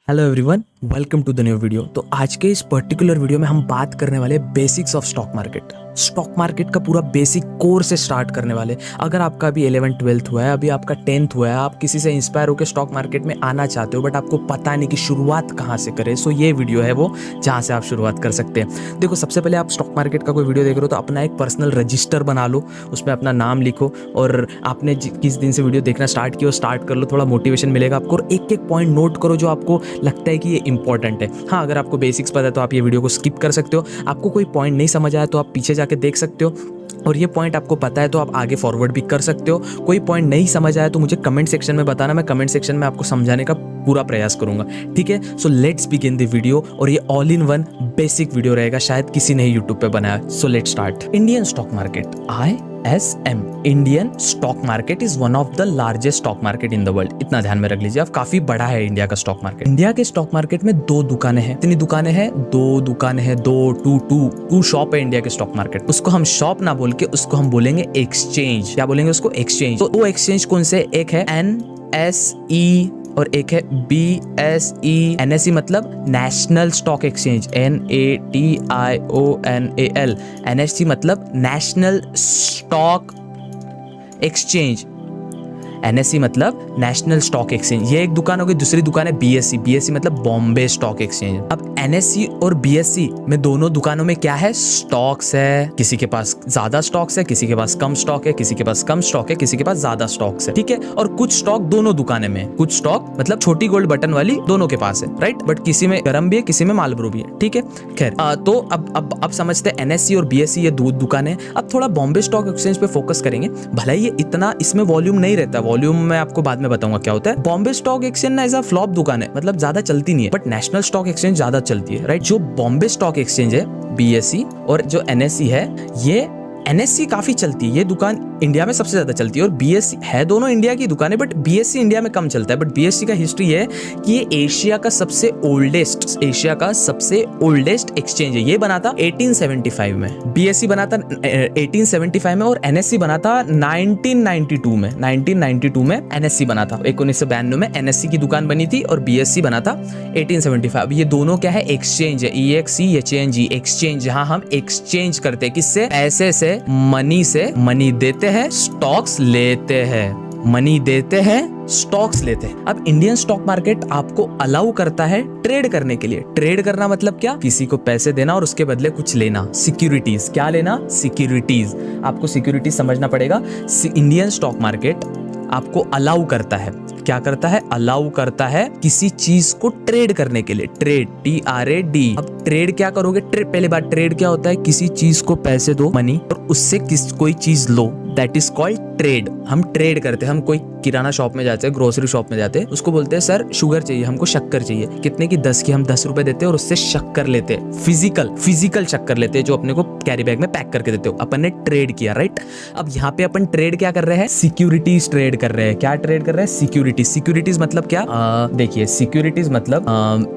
Hello everyone, welcome to the new video. तो आज के इस पर्टिकुलर वीडियो में हम बात करने वाले basics of stock market. Stock market का पूरा बेसिक कोर से स्टार्ट करने वाले। अगर आपका अभी 11th-12th हुआ है, अभी आपका 10th हुआ है, आप किसी से इंस्पायर होकर स्टॉक मार्केट में आना चाहते हो बट आपको पता नहीं कि शुरुआत कहाँ से करें, सो ये वीडियो है वो जहाँ से आप शुरुआत कर सकते हैं। देखो, सबसे पहले आप स्टॉक मार्केट का कोई वीडियो देख रहे हो तो अपना एक पर्सनल रजिस्टर बना लो, उसमें अपना नाम लिखो और आपने किस दिन से वीडियो देखना स्टार्ट किया स्टार्ट कर लो। थोड़ा मोटिवेशन मिलेगा आपको और एक एक पॉइंट नोट करो जो आपको लगता है कि ये इंपॉर्टेंट है। हाँ, अगर आपको बेसिक्स पता है तो आप ये वीडियो को स्किप कर सकते हो। आपको कोई पॉइंट नहीं समझ आया तो आप पीछे जाके देख सकते हो, और ये पॉइंट आपको पता है तो आप आगे फॉरवर्ड भी कर सकते हो। कोई पॉइंट नहीं समझ आया तो मुझे कमेंट सेक्शन में बताना, मैं कमेंट सेक्शन में आपको समझाने का पूरा प्रयास करूंगा। ठीक है, so let's begin the video. और ये all in one basic video रहेगा, शायद किसी ने यूट्यूब पे बनाया। So let's start. Indian stock market, ISM, Indian stock market is one of the largest stock market in the world. इतना ध्यान में रख लीजिए, अब काफी बड़ा है इंडिया का स्टॉक मार्केट। इंडिया के स्टॉक मार्केट में दो दुकानें हैं। कितनी दुकानें हैं? दो दुकानें हैं। टू शॉप है इंडिया के स्टॉक मार्केट। उसको हम शॉप ना बोल के उसको हम बोलेंगे एक्सचेंज। क्या बोलेंगे उसको? एक्सचेंज। तो वो एक्सचेंज कौन से? एक है NSE और एक है BSE। NSE मतलब national stock exchange, NATIONAL। NSE मतलब नेशनल स्टॉक एक्सचेंज, NSE मतलब नेशनल स्टॉक एक्सचेंज। ये एक दुकान होगी। दूसरी दुकान है BSE। BSE मतलब बॉम्बे स्टॉक एक्सचेंज। अब NSE और BSE में दोनों दुकानों में क्या है? स्टॉक्स है। किसी के पास ज्यादा स्टॉक्स है, किसी के पास कम स्टॉक है, किसी के पास कम स्टॉक है, किसी के पास ज्यादा स्टॉक्स है। ठीक है, और कुछ स्टॉक दोनों दुकानें में, कुछ स्टॉक मतलब छोटी गोल्ड बटन वाली दोनों के पास है, राइट। बट किसी में गरम भी है, किसी में मालब्रो भी है। ठीक है, खैर तो अब समझते हैं NSE और BSE ये दो दुकानें। अब थोड़ा बॉम्बे स्टॉक एक्सचेंज पे फोकस करेंगे। भले ये इतना इसमें वॉल्यूम नहीं रहता, वॉल्यूम मैं आपको बाद में बताऊंगा क्या होता है। बॉम्बे स्टॉक एक्सचेंज ना एज अ फ्लॉप दुकान है, मतलब ज्यादा चलती नहीं है, बट नेशनल स्टॉक एक्सचेंज ज्यादा चलती है, राइट। जो बॉम्बे स्टॉक एक्सचेंज है BSE और जो NSE है, ये NSE काफी चलती है, ये दुकान इंडिया में सबसे ज्यादा चलती है। और BSE है, दोनों इंडिया की दुकान है, बट BSE इंडिया में कम चलता है। बट BSE का हिस्ट्री है कि ये एशिया का सबसे ओल्डेस्ट एक्सचेंज है। ये बना था 1875 में, BSE बना था 1875 में, और NSE बना था 1992 में। 1992 में NSE बना था। 1992 में NSE की दुकान बनी थी और BSE बना था 1875। ये दोनों क्या है? एक्सचेंज है, EXCHANG, एक्सचेंज, जहां हम एक्सचेंज करते हैं। किससे? पैसे से, मनी से। मनी देते हैं, स्टॉक्स लेते हैं। मनी देते हैं, स्टॉक्स लेते हैं। अब इंडियन स्टॉक मार्केट आपको अलाउ करता है ट्रेड करने के लिए। ट्रेड करना मतलब क्या? किसी को पैसे देना और उसके बदले कुछ लेना। सिक्योरिटीज। क्या लेना? सिक्योरिटीज। आपको सिक्योरिटीज समझना पड़ेगा। इंडियन स्टॉक मार्केट आपको अलाउ करता है। क्या करता है? अलाउ करता है किसी चीज को ट्रेड करने के लिए। Trade, TRAD। अब ट्रेड क्या करोगे? पहले बात, ट्रेड क्या होता है? किसी चीज को पैसे दो, मनी, और उससे कोई चीज लो, दैट इज कॉल्ड ट्रेड। हम ट्रेड करते हैं। हम कोई किराना शॉप में जाते हैं, ग्रोसरी शॉप में जाते हैं, उसको बोलते हैं सर शुगर चाहिए, हमको शक्कर चाहिए। कितने की? 10 की। हम 10 रुपए देते हैं और उससे शक्कर लेते हैं। फिजिकल शक्कर लेते हैं, जो अपने को कैरी बैग में पैक करके देते हो। अपन ने ट्रेड किया, राइट। अब यहाँ पे अपन ट्रेड क्या कर रहे हैं? सिक्योरिटीज ट्रेड कर रहे हैं। क्या ट्रेड कर रहे हैं? सिक्योरिटीज मतलब क्या? देखिए, सिक्योरिटीज मतलब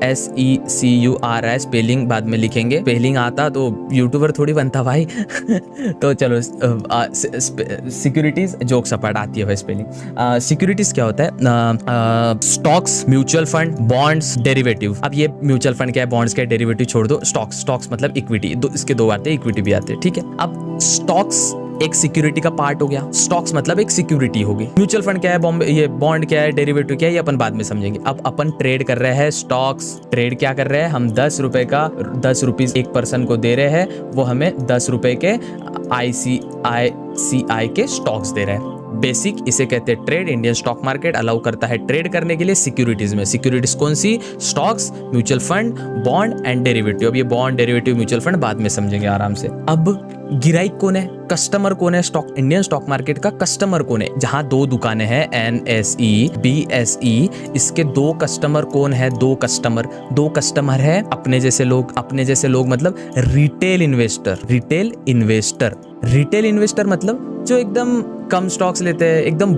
SECURI, स्पेलिंग बाद में लिखेंगे। स्पेलिंग आता तो यूट्यूबर थोड़ी बनता भाई। तो चलो, सिक्योरिटीज जोक सपाट आती है भाई स्पेलिंग। सिक्योरिटीज क्या होता है? Stocks, mutual fund, bonds, derivative. अब ये म्यूचुअल फंड क्या है, बॉन्ड्स क्या है, डेरिवेटिव छोड़ दो। स्टॉक्स मतलब इक्विटी। इसके दो आते हैं, इक्विटी भी आते हैं। ठीक है, अब स्टॉक्स एक सिक्योरिटी का पार्ट हो गया। स्टॉक्स मतलब एक सिक्योरिटी होगी। म्यूचुअल फंड क्या है, ये बॉन्ड क्या है, डेरिवेटिव क्या है, ये अपन बाद में समझेंगे। अब अपन ट्रेड कर रहे हैं स्टॉक्स। ट्रेड क्या कर रहे हैं? हम 10 रुपए का 10 रुपीज एक पर्सन को दे रहे हैं, वो हमें 10 रुपए के ICICI के स्टॉक्स दे रहे हैं। बेसिक इसे कहते हैं trade. Indian stock market allow करता है ट्रेड करने के लिए सिक्योरिटीज में। सिक्योरिटीज कौन सी? Stocks, mutual fund, bond and derivative. अब ये बॉन्ड, डेरिवेटिव, म्यूचुअल फंड बाद में समझेंगे आराम से। अब गिराइक कौन है? कस्टमर कौन है? इंडियन स्टॉक मार्केट का कस्टमर कौन है? जहां दो दुकानें हैं, NSE, BSE, इसके दो कस्टमर कौन है? दो कस्टमर है अपने जैसे लोग मतलब रिटेल इन्वेस्टर मतलब जो एकदम कम स्टॉक्स लेते हैं, एकदम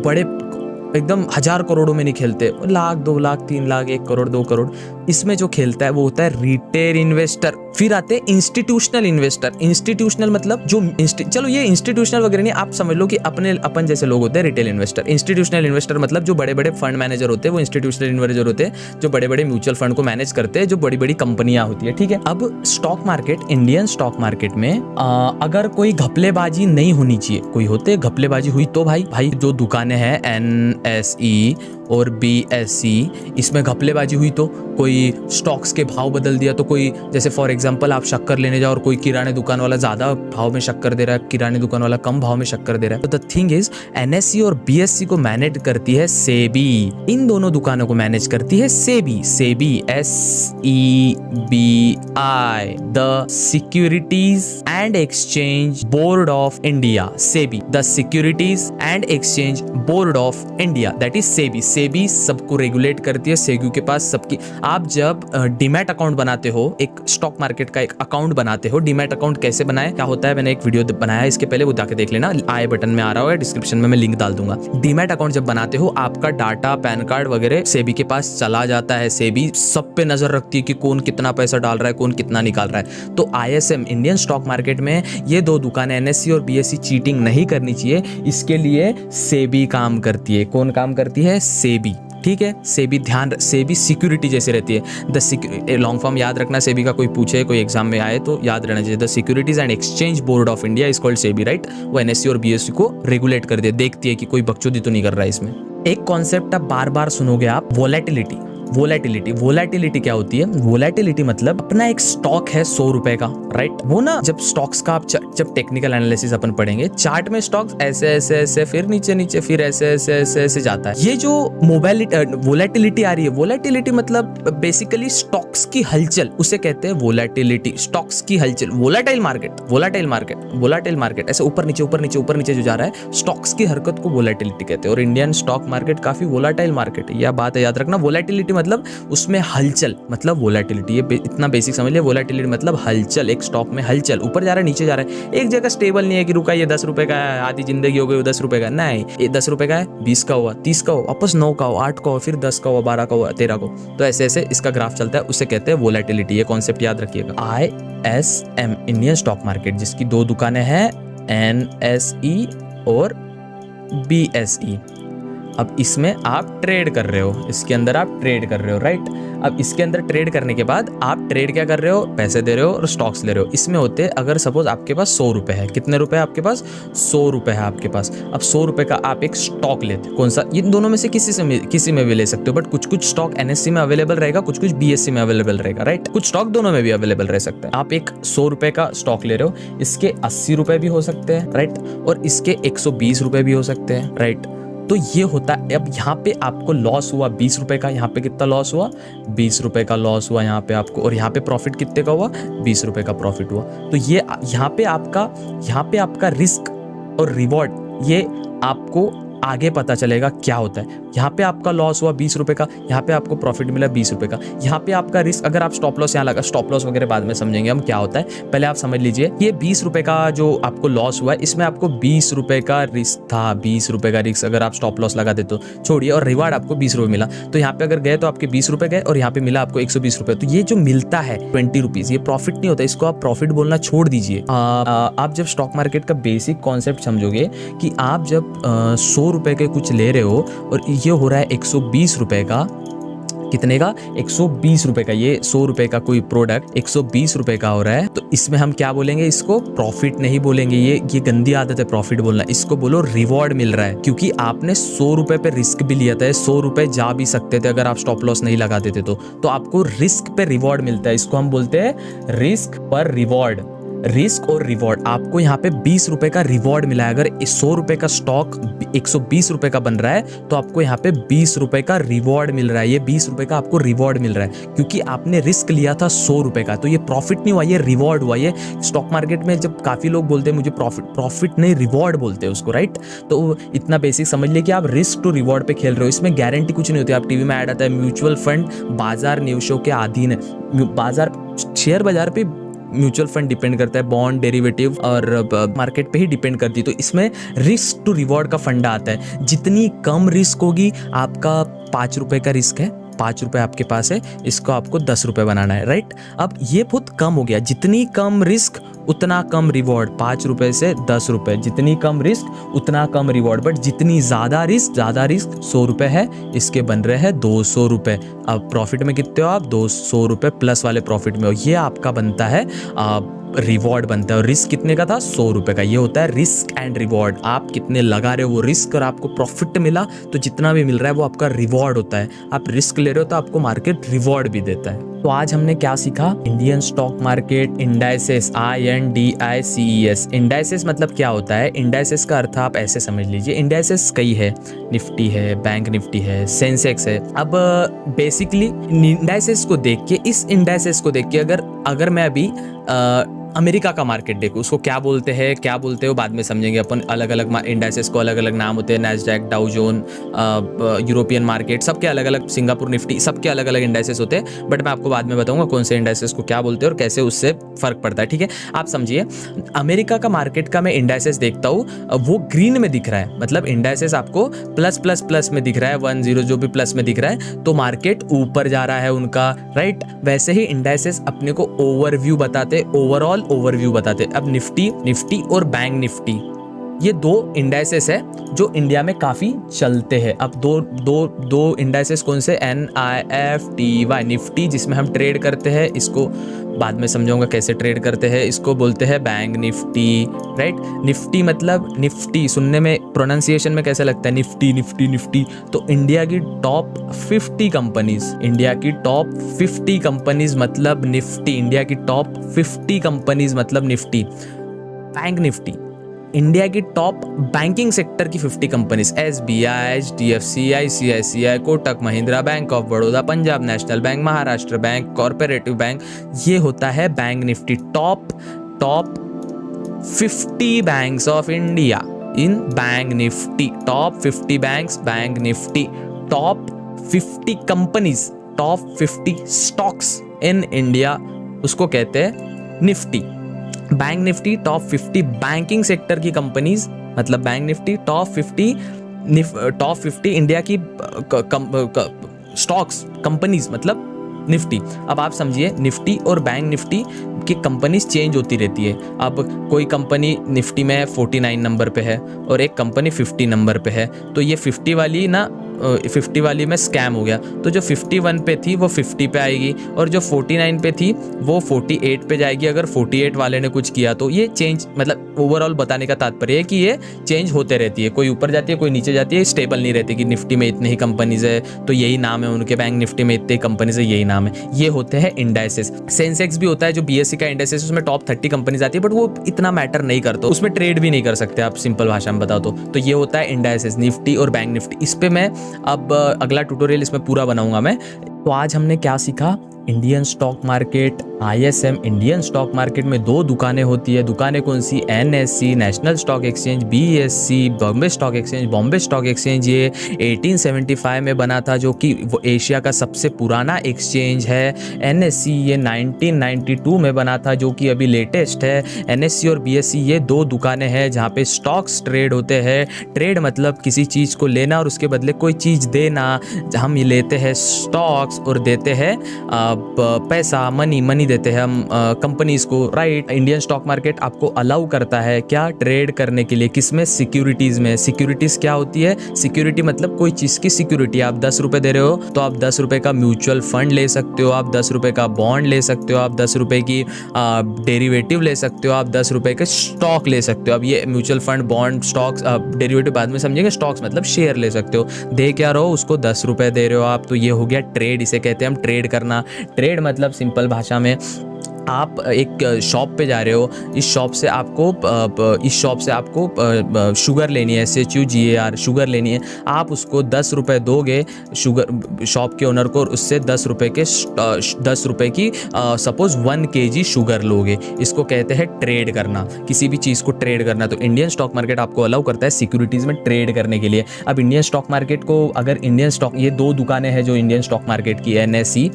एकदम हजार करोड़ों में नहीं खेलते, लाख 2 लाख 3 लाख 1 करोड़ 2 करोड़, इसमें जो खेलता है वो होता है रिटेल इन्वेस्टर। फिर आते हैं इंस्टीट्यूशनल इन्वेस्टर। इंस्टीट्यूशनल मतलब जो चलो ये इंस्टीट्यूशनल वगैरह नहीं, आप समझ लो कि अपन जैसे लोग होते हैं रिटेल इन्वेस्टर। इंस्टीट्यूशनल इन्वेस्टर मतलब जो बड़े बड़े फंड मैनेजर होते हैं वो इंस्टीट्यूशनल इन्वेस्टर होते हैं, जो बड़े बड़े म्यूचुअल फंड को मैनेज करते हैं, जो बड़ी बड़ी कंपनियां होती है, ठीक है। अब stock market, Indian stock market में अगर कोई घपलेबाजी नहीं होनी चाहिए, कोई होते घपलेबाजी हुई तो भाई जो दुकानें हैं NSE और BSE, इसमें घपलेबाजी हुई तो कोई स्टॉक्स के भाव बदल दिया, तो कोई जैसे फॉर एग्जांपल आप शक्कर लेने जाओ और कोई किराने दुकान वाला ज्यादा भाव में शक्कर दे रहा है, किराने दुकान वाला कम भाव में शक्कर दे रहा है। तो द थिंग इज NSE और BSE को मैनेज करती है सेबी। इन दोनों दुकानों को मैनेज करती है SEBI. SEBI SEBI, the securities and exchange board of India. SEBI, the securities and exchange board of India, that is SEBI. SEBI सबको रेगुलेट करती है, सेबी के पास सबकी। आप जब डीमैट अकाउंट बनाते हो, एक स्टॉक मार्केट का एक अकाउंट बनाते हो, डीमैट अकाउंट कैसे बनाए, क्या होता है, मैंने एक वीडियो बनाया है इसके पहले, वो जाके देख लेना, आई बटन में आ रहा होगा, डिस्क्रिप्शन में मैं लिंक डाल दूंगा। डीमैट अकाउंट जब बनाते हो, आपका डाटा, पैन कार्ड वगैरह सेबी के पास चला जाता है। सेबी सब पे नजर रखती है कि कौन कितना पैसा डाल रहा है, कौन कितना निकाल रहा है। तो ISM, इंडियन स्टॉक मार्केट में ये दो दुकानें NSE और BSE चीटिंग नहीं करनी चाहिए, इसके लिए सेबी काम करती है। कौन काम करती है? सेबी, ठीक है। सेबी ध्यान, सेबी सिक्योरिटी जैसे रहती है। द लॉन्ग फॉर्म याद रखना, सेबी का कोई पूछे, कोई एग्जाम में आए तो याद रहना चाहिए। The securities and exchange board of India is called SEBI, right. वो NSE और BSE को रेगुलेट कर दे, देखती है कि कोई बकचोदी तो नहीं कर रहा है इसमें। एक कॉन्सेप्ट आप बार बार सुनोगे आप, वोलेटिलिटी। वोलेटिलिटी क्या होती है? वोलेटिलिटी मतलब अपना एक स्टॉक है 100 रुपए का, राइट। वो ना जब स्टॉक्स का आप जब टेक्निकल एनालिसिस अपन पढ़ेंगे, चार्ट में स्टॉक्स ऐसे ऐसे ऐसे फिर नीचे नीचे फिर ऐसे ऐसे ऐसे ऐसे जाता है। ये जो वोलेटिलिटी आ रही है, वोलेटिलिटी मतलब बेसिकली स्टॉक्स की हलचल, उसे कहते हैं वोलेटिलिटी। स्टॉक्स की हलचल, वोलेटाइल मार्केट ऐसे ऊपर नीचे जो जा रहा है, स्टॉक्स की हरकत को वोलेटिलिटी कहते हैं। और इंडियन स्टॉक मार्केट काफी वोलेटाइल मार्केट है, यह बात है, याद रखना। वोलेटिलिटी मतलब उसमें हलचल, मतलब वोलेटिलिटी। ये इतना बेसिक समझ लिया। वोलेटिलिटी मतलब हलचल, एक स्टॉक में हलचल, ऊपर जा रहा है नीचे जा रहा है, एक जगह स्टेबल नहीं है कि रुका ये 10 रुपए का है, आधी जिंदगी हो गई 10 रुपए का, नहीं, ये 10 रुपए का है, 20 का हुआ, 30 का हुआ, वापस 9 का हुआ, 8 का हुआ, फिर 10 का हुआ, 12 का हुआ, 13 को। तो ऐसे ऐसे इसका ग्राफ चलता है, उसे कहते हैं वोलेटिलिटी। ये कॉन्सेप्ट याद रखिएगा। ISM, इंडियन स्टॉक मार्केट, जिसकी दो दुकानें हैं, NSE और BSE। अब इसमें आप ट्रेड कर रहे हो, इसके अंदर आप ट्रेड कर रहे हो, राइट। अब इसके अंदर ट्रेड करने के बाद आप ट्रेड क्या कर रहे हो? पैसे दे रहे हो और स्टॉक्स ले रहे हो। इसमें होते हैं, अगर सपोज आपके पास 100 रुपए है, कितने रुपए है आपके पास? 100 रुपए है आपके पास। अब 100 रुपए का आप एक स्टॉक लेते, कौन सा? इन दोनों में से किसी में भी ले सकते हो, बट कुछ स्टॉक NSE में अवेलेबल रहेगा, कुछ BSE में अवेलेबल रहेगा, राइट। कुछ स्टॉक दोनों में भी अवेलेबल रह सकता है। आप एक 100 रुपए का स्टॉक ले रहे हो, इसके 80 रुपए भी हो सकते हैं, राइट, और इसके 120 रुपए भी हो सकते हैं, राइट। तो ये होता है। अब यहाँ पे आपको लॉस हुआ 20 रुपए का, यहाँ पे कितना लॉस हुआ? 20 रुपए का लॉस हुआ यहाँ पे आपको, और यहाँ पे प्रॉफिट कितने का हुआ? 20 रुपए का प्रॉफिट हुआ। तो ये यहाँ पे आपका रिस्क और रिवॉर्ड, ये आपको आगे पता चलेगा क्या होता है। यहाँ पे आपका लॉस हुआ 20 रुपए का, यहाँ पे आपको प्रॉफिट मिला 20 रुपए का। यहाँ पे आपका रिस्क, अगर आप स्टॉप लॉस यहाँ लगा, स्टॉप लॉस वगैरह बाद में समझेंगे हम क्या होता है, पहले आप समझ लीजिए। ये 20 रुपए का जो आपको लॉस हुआ है, इसमें आपको 20 रुपए का रिस्क था, 20 रुपए का रिस्क अगर आप स्टॉप लॉस लगाते तो छोड़िए, और रिवार्ड आपको 20 रुपए मिला। तो यहाँ पे अगर गए तो आपके 20 रुपए गए, और यहाँ पे मिला आपको 120 रुपए। तो ये जो मिलता है 20 रुपीज, ये प्रॉफिट नहीं होता, इसको आप प्रॉफिट बोलना छोड़ दीजिए। आप जब स्टॉक मार्केट का बेसिक कॉन्सेप्ट समझोगे कि आप जब 100 रुपए के कुछ ले रहे हो और ये हो रहा है 120 रुपए का, कितने का? 120 रुपए का। ये 100 रुपए का कोई प्रोडक्ट 120 रुपए का हो रहा है, तो इसमें हम क्या बोलेंगे? इसको प्रॉफिट नहीं बोलेंगे, ये गंदी आदत है प्रॉफिट बोलना। इसको बोलो रिवॉर्ड मिल रहा है, क्योंकि आपने 100 रुपए पे रिस्क भी लिया था। 100 रुपए जा भी सकते थे अगर आप स्टॉप लॉस नहीं लगा देते तो आपको रिस्क पे रिवॉर्ड मिलता है। इसको हम बोलते हैं रिस्क पर रिवॉर्ड। रिस्क और रिवॉर्ड, आपको यहाँ पे 20 रुपए का रिवॉर्ड मिला है। अगर 100 रुपए का स्टॉक 120 रुपए का बन रहा है, तो आपको यहाँ पे 20 रुपए का रिवॉर्ड मिल रहा है। ये 20 रुपए का आपको रिवॉर्ड मिल रहा है, क्योंकि आपने रिस्क लिया था 100 रुपए का। तो ये प्रॉफिट नहीं हुआ, ये रिवॉर्ड हुआ। ये स्टॉक मार्केट में जब काफी लोग बोलते हैं मुझे प्रॉफिट नहीं, रिवॉर्ड बोलते हैं उसको, राइट। तो इतना बेसिक समझ लिया कि आप रिस्क टू रिवॉर्ड पे खेल रहे हो। इसमें गारंटी कुछ नहीं होती। आप टीवी में ऐड आता है, म्यूचुअल फंड बाजार निवेशों के अधीन है। बाजार, शेयर बाजार पे म्यूचुअल फंड डिपेंड करता है, बॉन्ड, डेरिवेटिव और मार्केट पे ही डिपेंड करती है। तो इसमें रिस्क टू रिवॉर्ड का फंडा आता है। जितनी कम रिस्क होगी, आपका 5 रुपए का रिस्क है, 5 रुपए आपके पास है, इसको आपको 10 रुपए बनाना है, राइट। अब ये बहुत कम हो गया, जितनी कम रिस्क उतना कम रिवॉर्ड, 5 रुपए से 10 रुपए, जितनी कम रिस्क उतना कम रिवॉर्ड। बट जितनी ज़्यादा रिस्क 100 रुपए है, इसके बन रहे हैं 200 रुपए। अब प्रॉफिट में कितने हो आप? 200 रुपए प्लस वाले प्रॉफिट में हो। ये आपका बनता है रिवॉर्ड बनता है। और रिस्क कितने का था? 100 रुपए का। ये होता है रिस्क एंड रिवॉर्ड। आप कितने लगा रहे हो वो रिस्क, और आपको प्रॉफिट मिला तो जितना भी मिल रहा है वो आपका रिवॉर्ड होता है। आप रिस्क ले रहे हो तो आपको मार्केट रिवॉर्ड भी देता है। तो आज हमने क्या सीखा? Indian stock market indices, INDICES। Indices मतलब क्या होता है? इंडाइसेस का अर्थ आप ऐसे समझ लीजिए, इंडाइसेस कई है, निफ्टी है, बैंक निफ्टी है, सेंसेक्स है। अब बेसिकली इंडाइसेस को देख के, इस इंडाइसेस को देख के अगर मैं अभी अमेरिका का मार्केट देखो, उसको क्या बोलते हैं वो बाद में समझेंगे अपन। अलग अलग इंडाइसेस को अलग अलग नाम होते हैं, नैस्डैक, डाउ जोन, यूरोपियन मार्केट, सबके अलग अलग, सिंगापुर निफ्टी, सबके अलग अलग इंडाइसेस होते हैं। बट मैं आपको बाद में बताऊंगा कौन से इंडाइसेस को क्या बोलते हैं और कैसे उससे फर्क पड़ता है, ठीक है। आप समझिए, अमेरिका का मार्केट का मैं इंडाइसेस देखता हूँ, वो ग्रीन में दिख रहा है, मतलब इंडाइसेस आपको प्लस प्लस प्लस में दिख रहा है, 10 जो भी प्लस में दिख रहा है, तो मार्केट ऊपर जा रहा है उनका, राइट। वैसे ही इंडाइसेस अपने को ओवरव्यू बताते, ओवरऑल ओवरव्यू बताते। अब निफ्टी और बैंक निफ्टी, ये दो इंडाइसेस है जो इंडिया में काफी चलते हैं। अब दो इंडाइसेस कौन से? NIFTY, निफ्टी जिसमें हम ट्रेड करते हैं, इसको बाद में समझाऊंगा कैसे ट्रेड करते हैं, इसको बोलते हैं बैंक निफ्टी, राइट। निफ्टी मतलब निफ्टी सुनने में, प्रोनाउंसिएशन में कैसा लगता है? Nifty Nifty Nifty. तो इंडिया की टॉप 50 कंपनीज, इंडिया की टॉप 50 कंपनीज मतलब निफ्टी, इंडिया की टॉप 50 कंपनीज मतलब निफ्टी। बैंक निफ्टी, इंडिया की टॉप बैंकिंग सेक्टर की 50 companies, SBI, HDFC, ICICI, Kotak Mahindra, bank of Baroda, Punjab national bank, Maharashtra bank, corporative bank, ये होता है bank Nifty. Top 50 banks of India in bank Nifty, top 50 banks bank Nifty, top 50 companies, top 50 stocks in India, उसको कहते हैं Nifty. Bank Nifty top 50 banking sector की companies मतलब bank Nifty, top 50 India की stocks companies मतलब Nifty. अब आप समझिए, निफ्टी और बैंक निफ्टी की कंपनीज चेंज होती रहती है। अब कोई कंपनी निफ्टी में 49 नंबर पे है और एक कंपनी 50 नंबर पे है, तो ये 50 वाली ना 50 वाली में स्कैम हो गया, तो जो 51 पे थी वो 50 पे आएगी, और जो 49 पे थी वो 48 पे जाएगी अगर 48 वाले ने कुछ किया तो। ये चेंज मतलब ओवरऑल बताने का तात्पर्य है कि ये चेंज होते रहती है, कोई ऊपर जाती है कोई नीचे जाती है, स्टेबल नहीं रहती कि निफ्टी में इतने ही कंपनीज है तो यही नाम है उनके, बैंक निफ्टी में इतने कंपनीज है यही नाम है। ये होते हैं इंडाइसेस। सेंसेक्स भी होता है जो BSE का इंडाइसेस, उसमें टॉप 30 कंपनीज आती है, बट वो इतना मैटर नहीं करता, उसमें ट्रेड भी नहीं कर सकते आप, सिंपल भाषा में बताओ तो ये होता है इंडाइसेस, निफ्टी और बैंक निफ्टी। इस पे मैं अब अगला ट्यूटोरियल इसमें पूरा बनाऊंगा मैं। तो आज हमने क्या सीखा? Indian stock market, ISM, Indian stock market में 2 दुकानें होती है। दुकानें कौन सी? NSE, national stock exchange, BSE, Bombay stock exchange. Bombay stock exchange ये 1875 में बना था, जो कि वो एशिया का सबसे पुराना एक्सचेंज है। NSE ये 1992 में बना था, जो कि अभी लेटेस्ट है। NSE और BSE ये 2 दुकानें हैं जहाँ पे स्टॉक्स ट्रेड होते हैं। ट्रेड मतलब किसी चीज़ को लेना और उसके बदले कोई चीज़ देना। हम ये लेते हैं स्टॉक्स और देते हैं पैसा, मनी देते हैं हम कंपनीज को, राइट। इंडियन स्टॉक मार्केट आपको अलाउ करता है क्या? ट्रेड करने के लिए। किसमें? सिक्योरिटीज में। सिक्योरिटीज क्या होती है? सिक्योरिटी मतलब कोई चीज़ की सिक्योरिटी। आप 10 रुपये दे रहे हो तो आप 10 रुपये का म्यूचुअल फंड ले सकते हो, आप 10 रुपये का बॉन्ड ले सकते हो, आप 10 रुपये की डेरिवेटिव ले सकते हो, आप 10 रुपये के स्टॉक ले सकते हो। अब ये mutual fund, bond, stocks, derivative बाद में समझेंगे। स्टॉक्स मतलब शेयर ले सकते हो। दे क्या रहो उसको? 10 रुपये दे रहे हो आप, तो ये हो गया ट्रेड। इसे कहते हैं हम ट्रेड करना। ट्रेड मतलब सिंपल भाषा में आप एक शॉप पे जा रहे हो, इस शॉप से आपको शुगर लेनी है, SHUGAR शुगर लेनी है। आप उसको 10 रुपये दोगे शुगर शॉप के ओनर को, और उससे 10 रुपये की सपोज 1 kg शुगर लोगे। इसको कहते हैं ट्रेड करना, किसी भी चीज़ को ट्रेड करना। तो इंडियन स्टॉक मार्केट आपको अलाउ करता है सिक्योरिटीज़ में ट्रेड करने के लिए। अब इंडियन स्टॉक मार्केट को, अगर इंडियन स्टॉक, ये 2 दुकानें हैं जो इंडियन स्टॉक मार्केट की, NSE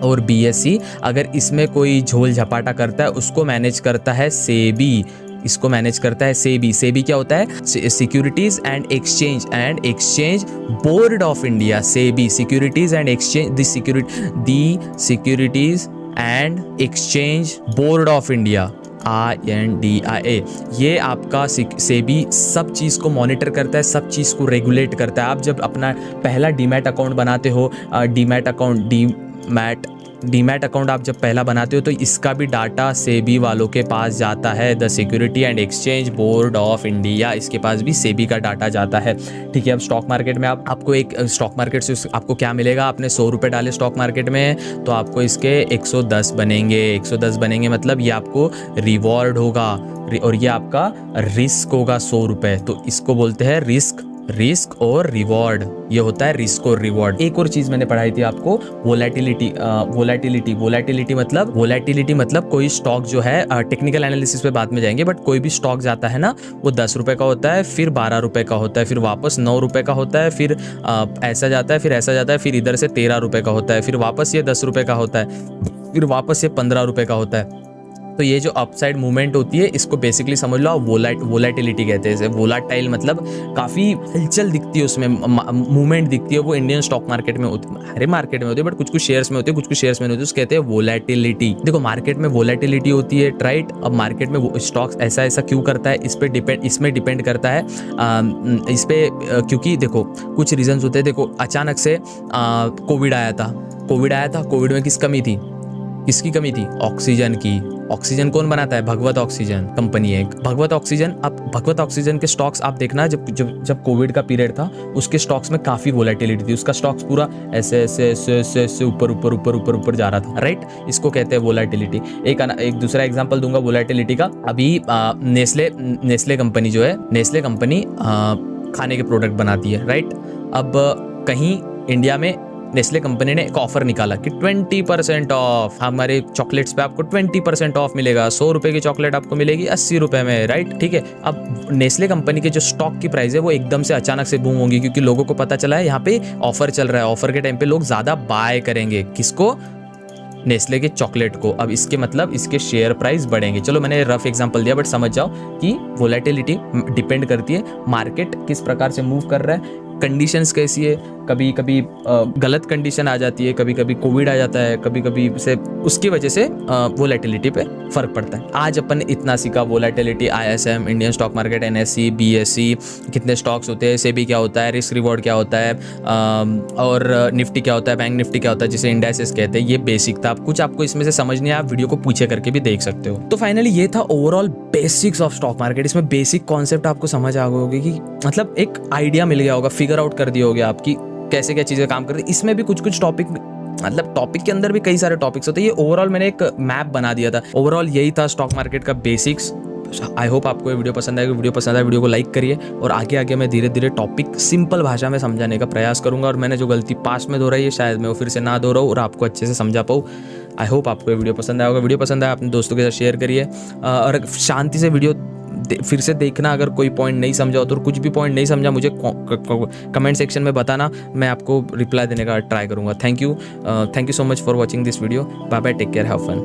और BSE अगर इसमें कोई झोल झपाटा करता है उसको मैनेज करता है सेबी, इसको मैनेज करता है सेबी। सेबी क्या होता है? Securities and exchange board of India. SEBI securities and exchange, the securities and exchange board of India, INDIA। ये आपका सेबी सब चीज़ को मॉनिटर करता है, सब चीज़ को रेगुलेट करता है। आप जब अपना पहला डीमैट अकाउंट बनाते हो, डीमैट अकाउंट आप जब पहला बनाते हो तो इसका भी डाटा सेबी वालों के पास जाता है। The security and exchange board of India, इसके पास भी सेबी का डाटा जाता है। ठीक है, अब स्टॉक मार्केट में आपको एक स्टॉक मार्केट से आपको क्या मिलेगा? आपने 100 रुपये डाले स्टॉक मार्केट में तो आपको इसके 110 बनेंगे। 110 बनेंगे मतलब ये आपको रिवॉर्ड होगा और ये आपका रिस्क होगा 100 रुपये। तो इसको बोलते हैं रिस्क और रिवॉर्ड। ये होता है रिस्क और रिवॉर्ड। एक और चीज मैंने पढ़ाई थी आपको, वोलेटिलिटी मतलब कोई स्टॉक जो है, टेक्निकल एनालिसिस पे बाद में जाएंगे, बट कोई भी स्टॉक जाता है ना, वो 10 रुपए का होता है, फिर 12 रुपए का होता है, फिर वापस 9 रुपए का होता है, फिर ऐसा जाता है, फिर ऐसा जाता है, फिर इधर से 13 रुपए का होता है, फिर वापस ये 10 रुपए का होता है, फिर वापस ये 15 रुपए का होता है। तो ये जो अपसाइड मूवमेंट होती है इसको बेसिकली समझ लो वोलेटिलिटी कहते हैं इसे। वोलाटाइल मतलब काफ़ी हलचल दिखती है, उसमें मूवमेंट दिखती है। वो इंडियन स्टॉक मार्केट में होती है, हर मार्केट में होती है, बट कुछ शेयर्स में होती है, कुछ शेयर्स में नहीं होती है। उसको कहते हैं वोलेटिलिटी। देखो मार्केट में वोलेटिलिटी होती है, राइट। अब मार्केट में स्टॉक्स ऐसा क्यों करता है, इसमें डिपेंड करता है इस पे, क्योंकि देखो कुछ रीजंस होते हैं। देखो अचानक से कोविड आया था। कोविड में किसकी कमी थी? ऑक्सीजन की। ऑक्सीजन कौन बनाता है? भगवत ऑक्सीजन कंपनी है। भगवत ऑक्सीजन के स्टॉक्स आप देखना, जब कोविड का पीरियड था उसके स्टॉक्स में काफी वोलेटिलिटी थी। उसका स्टॉक्स पूरा ऐसे ऊपर जा रहा था, राइट। इसको कहते हैं वोलेटिलिटी। एक दूसरा एग्जांपल दूंगा वोलेटिलिटी का। अभी नेस्ले कंपनी जो है, नेस्ले कंपनी खाने के प्रोडक्ट बनाती है, राइट। अब कहीं इंडिया में नेस्ले कंपनी ने एक ऑफर निकाला कि 20% ऑफ, हमारे चॉकलेट्स पे आपको 20% ऑफ मिलेगा। 100 रुपए की चॉकलेट आपको मिलेगी 80 रुपए में, राइट। ठीक है, अब नेस्ले कंपनी के जो स्टॉक की प्राइस है वो एकदम से अचानक से बूम होगी, क्योंकि लोगों को पता चला है यहाँ पे ऑफर चल रहा है। ऑफर के टाइम पे लोग ज्यादा बाय करेंगे। किसको? नेस्ले के चॉकलेट को। अब इसके मतलब इसके शेयर प्राइस बढ़ेंगे। चलो मैंने रफ एग्जांपल दिया, बट समझ जाओ कि वोलेटिलिटी डिपेंड करती है मार्केट किस प्रकार से मूव कर रहा है, कंडीशंस कैसी है। कभी कभी गलत कंडीशन आ जाती है, कभी कभी कोविड आ जाता है, कभी कभी से उसकी वजह से वोलेटिलिटी पे फर्क पड़ता है। आज अपन इतना सीखा, volatility, ISM, Indian stock market, NSE, BSE, कितने स्टॉक्स होते हैं, सेबी क्या होता है, रिस्क रिवॉर्ड क्या होता है, और निफ्टी क्या होता है, बैंक निफ्टी क्या होता है, जिसे इंडेक्सेस कहते हैं। ये बेसिक था। कुछ आपको इसमें से समझ नहीं आया, आप वीडियो को पूछे करके भी देख सकते हो। तो फाइनली ये था overall basics of stock market. इसमें बेसिक कॉन्सेप्ट आपको समझ आ गए होंगे, कि मतलब एक आइडिया मिल गया होगा, फिगर आउट कर दिया होगा आपकी कैसे क्या चीजें काम करती है। इसमें भी कुछ टॉपिक, मतलब टॉपिक के अंदर भी कई सारे टॉपिक्स होते हैं। ये ओवरऑल मैंने एक मैप बना दिया था। ओवरऑल यही था स्टॉक मार्केट का बेसिक्स। आई होप आपको ये वीडियो पसंद आएगा। वीडियो पसंद आए वीडियो को लाइक करिए, और आगे मैं धीरे धीरे टॉपिक सिंपल भाषा में समझाने का प्रयास करूंगा। और मैंने जो गलती पास्ट में दोहराई है शायद मैं वो फिर से ना दोहराऊं और आपको अच्छे से समझा पाऊँ। आई होप आपको ये वीडियो पसंद आया होगा। वीडियो पसंद आया अपने दोस्तों के साथ शेयर करिए, और शांति से वीडियो फिर से देखना। अगर कोई पॉइंट नहीं समझा हो तो, कुछ भी पॉइंट नहीं समझा, मुझे कमेंट सेक्शन में बताना, मैं आपको रिप्लाई देने का ट्राई करूंगा। Thank you so much for watching this video. Bye bye, take care, have fun.